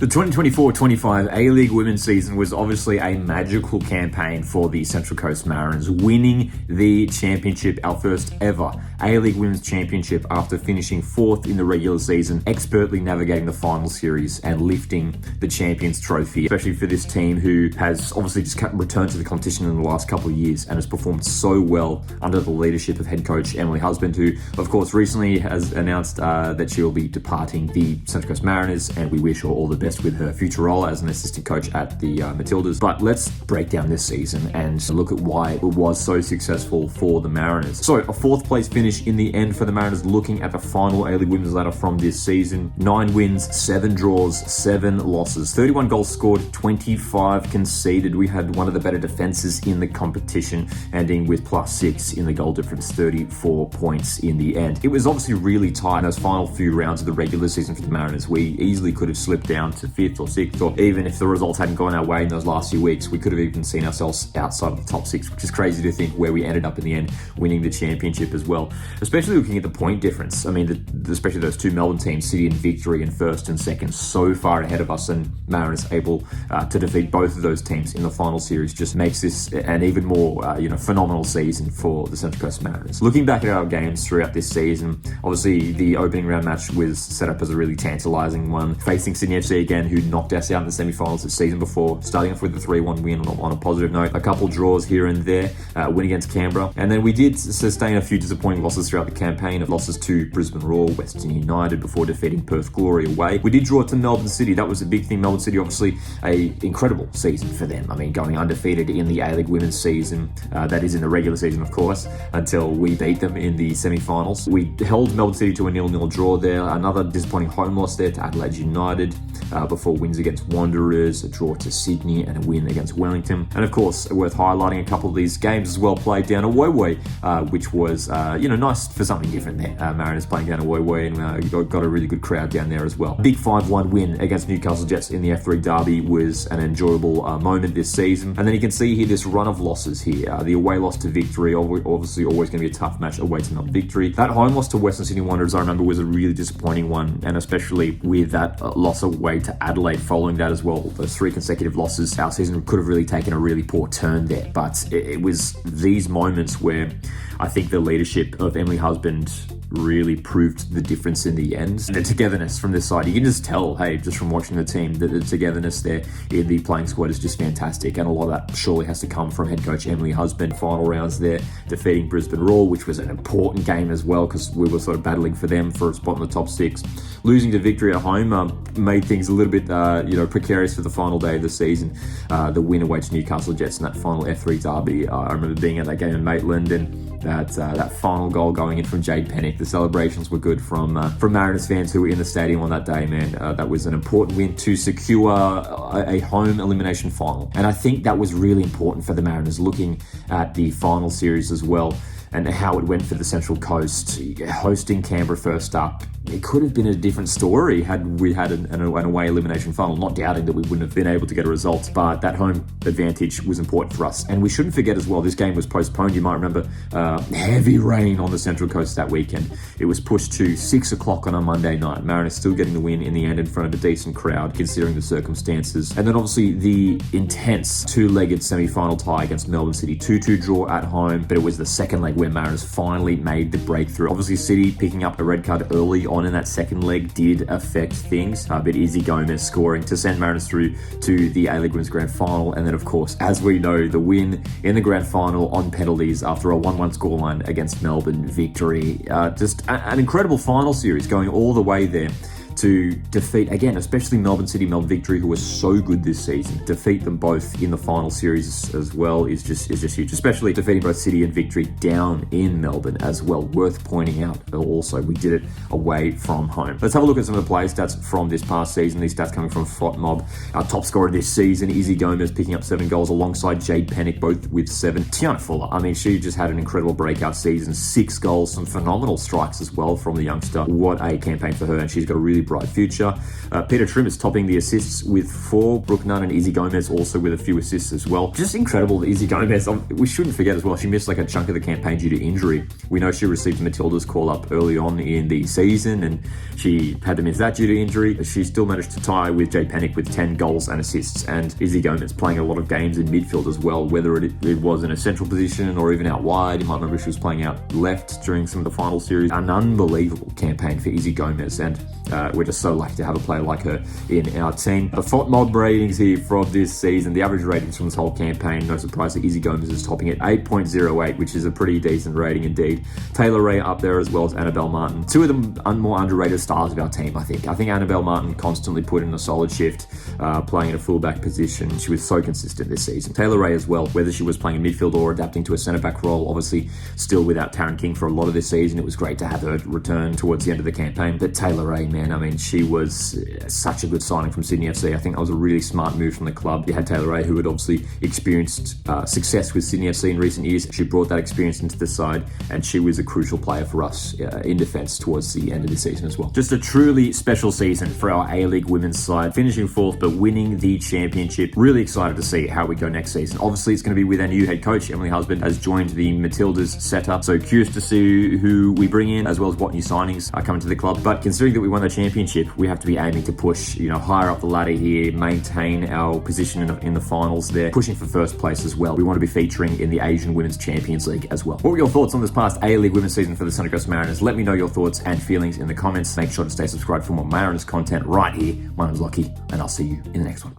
The 2024-25 A-League Women's season was obviously a magical campaign for the Central Coast Mariners, winning the championship, our first ever A-League Women's Championship after finishing fourth in the regular season, expertly navigating the final series and lifting the Champions Trophy, especially for this team who has obviously just returned to the competition in the last couple of years and has performed so well under the leadership of head coach Emily Husband, who of course recently has announced that she will be departing the Central Coast Mariners, and we wish her all the best with her future role as an assistant coach at the Matildas. But let's break down this season and look at why it was so successful for the Mariners. So a fourth place finish in the end for the Mariners, looking at the final A-League Women's ladder from this season. 9 wins, 7 draws, 7 losses, 31 goals scored, 25 conceded. We had one of the better defenses in the competition, ending with +6 in the goal difference, 34 points in the end. It was obviously really tight in those final few rounds of the regular season for the Mariners. We easily could have slipped down to 5th or 6th, or even if the results hadn't gone our way in those last few weeks, we could have even seen ourselves outside of the top 6, which is crazy to think where we ended up in the end, winning the championship as well. Especially looking at the point difference. I mean, especially those two Melbourne teams, City and Victory in first and second, so far ahead of us, and Mariners able to defeat both of those teams in the final series just makes this an even more phenomenal season for the Central Coast Mariners. Looking back at our games throughout this season, obviously the opening round match was set up as a really tantalising one, facing Sydney FC again, who knocked us out in the semi-finals the season before, starting off with a 3-1 win on a positive note, a couple draws here and there, win against Canberra, and then we did sustain a few disappointing losses throughout the campaign, of losses to Brisbane Roar, Western United before defeating Perth Glory away. We did draw to Melbourne City. That was a big thing. Melbourne City, obviously a incredible season for them. I mean, going undefeated in the A-League Women's season, that is in the regular season of course, until we beat them in the semi-finals. We held Melbourne City to a 0-0 draw there, another disappointing home loss there to Adelaide United, before wins against Wanderers, a draw to Sydney, and a win against Wellington. And of course, worth highlighting, a couple of these games as well played down at Woy, which was nice for something different there. Mariners playing down at Woy, and got a really good crowd down there as well. Big 5-1 win against Newcastle Jets in the F3 Derby was an enjoyable moment this season. And then you can see here this run of losses here. The away loss to Victory, obviously always going to be a tough match away to Melbourne Victory. That home loss to Western Sydney Wanderers, I remember, was a really disappointing one, and especially with that loss away to Adelaide following that as well. Those 3 consecutive losses, our season could have really taken a really poor turn there. But it was these moments where I think the leadership of Emily Husband really proved the difference in the end. The togetherness from this side, you can just tell, hey, just from watching the team, that the togetherness there in the playing squad is just fantastic, and a lot of that surely has to come from head coach Emily Husband. Final rounds there, defeating Brisbane Roar, which was an important game as well, because we were sort of battling for them for a spot in the top 6. Losing to Victory at home made things a little bit precarious for the final day of the season. The win away to Newcastle Jets in that final F3 Derby, I remember being at that game in Maitland, and that final goal going in from Jade Pennick. The celebrations were good from Mariners fans who were in the stadium on that day, man. That was an important win to secure a home elimination final. And I think that was really important for the Mariners, looking at the final series as well and how it went for the Central Coast. Hosting Canberra first up, it could have been a different story had we had an away elimination final. Not doubting that we wouldn't have been able to get a result, but that home advantage was important for us. And we shouldn't forget as well, this game was postponed. You might remember heavy rain on the Central Coast that weekend. It was pushed to 6 o'clock on a Monday night. Mariners still getting the win in the end in front of a decent crowd, considering the circumstances. And then obviously the intense 2-legged semi-final tie against Melbourne City, 2-2 draw at home, but it was the second leg where Mariners finally made the breakthrough. Obviously City picking up a red card early on in that second leg did affect things, but Izzy Gomez scoring to send Mariners through to the A-League Women's Grand Final. And then of course, as we know, the win in the Grand Final on penalties after a 1-1 scoreline against Melbourne Victory. Just an incredible final series going all the way there to defeat, again, especially Melbourne City, Melbourne Victory, who was so good this season. Defeat them both in the final series as well is just huge, especially defeating both City and Victory down in Melbourne as well. Worth pointing out also, we did it away from home. Let's have a look at some of the player stats from this past season. These stats coming from Fotmob. Our top scorer this season, Izzy Gomez, picking up 7 goals alongside Jade Pennick, both with 7. Tiana Fuller, I mean, she just had an incredible breakout season. 6 goals, some phenomenal strikes as well from the youngster. What a campaign for her, and she's got a really really bright future. Peter Trim is topping the assists with 4. Brooke Nunn and Izzy Gomez also with a few assists as well. Just incredible that Izzy Gomez, we shouldn't forget as well, she missed like a chunk of the campaign due to injury. We know she received Matilda's call up early on in the season and she had to miss that due to injury. She still managed to tie with Jay Pennick with 10 goals and assists, and Izzy Gomez playing a lot of games in midfield as well, whether it was in a central position or even out wide. You might remember she was playing out left during some of the final series. An unbelievable campaign for Izzy Gomez, and we're just so lucky to have a player like her in our team. The Fotmob ratings here from this season, the average ratings from this whole campaign, no surprise that Izzy Gomez is topping at 8.08, which is a pretty decent rating indeed. Taylor Ray up there as well as Annabelle Martin. Two of the more underrated stars of our team, I think. I think Annabelle Martin constantly put in a solid shift, playing in a fullback position. She was so consistent this season. Taylor Ray as well, whether she was playing in midfield or adapting to a centre-back role, obviously still without Taryn King for a lot of this season. It was great to have her return towards the end of the campaign. But Taylor Ray, man, I mean, she was such a good signing from Sydney FC. I think that was a really smart move from the club. You had Taylor Ray, who had obviously experienced success with Sydney FC in recent years. She brought that experience into the side, and she was a crucial player for us in defence towards the end of the season as well. Just a truly special season for our A-League women's side, finishing 4th but winning the championship. Really excited to see how we go next season. Obviously, it's going to be with our new head coach. Emily Husband has joined the Matildas setup, so curious to see who we bring in, as well as what new signings are coming to the club. But considering that we won the championship, we have to be aiming to push, higher up the ladder here, maintain our position in the finals there, pushing for first place as well. We want to be featuring in the Asian Women's Champions League as well. What were your thoughts on this past A-League women's season for the Central Coast Mariners? Let me know your thoughts and feelings in the comments. Make sure to stay subscribed for more Mariners content right here. My name's Lockie, and I'll see you in the next one.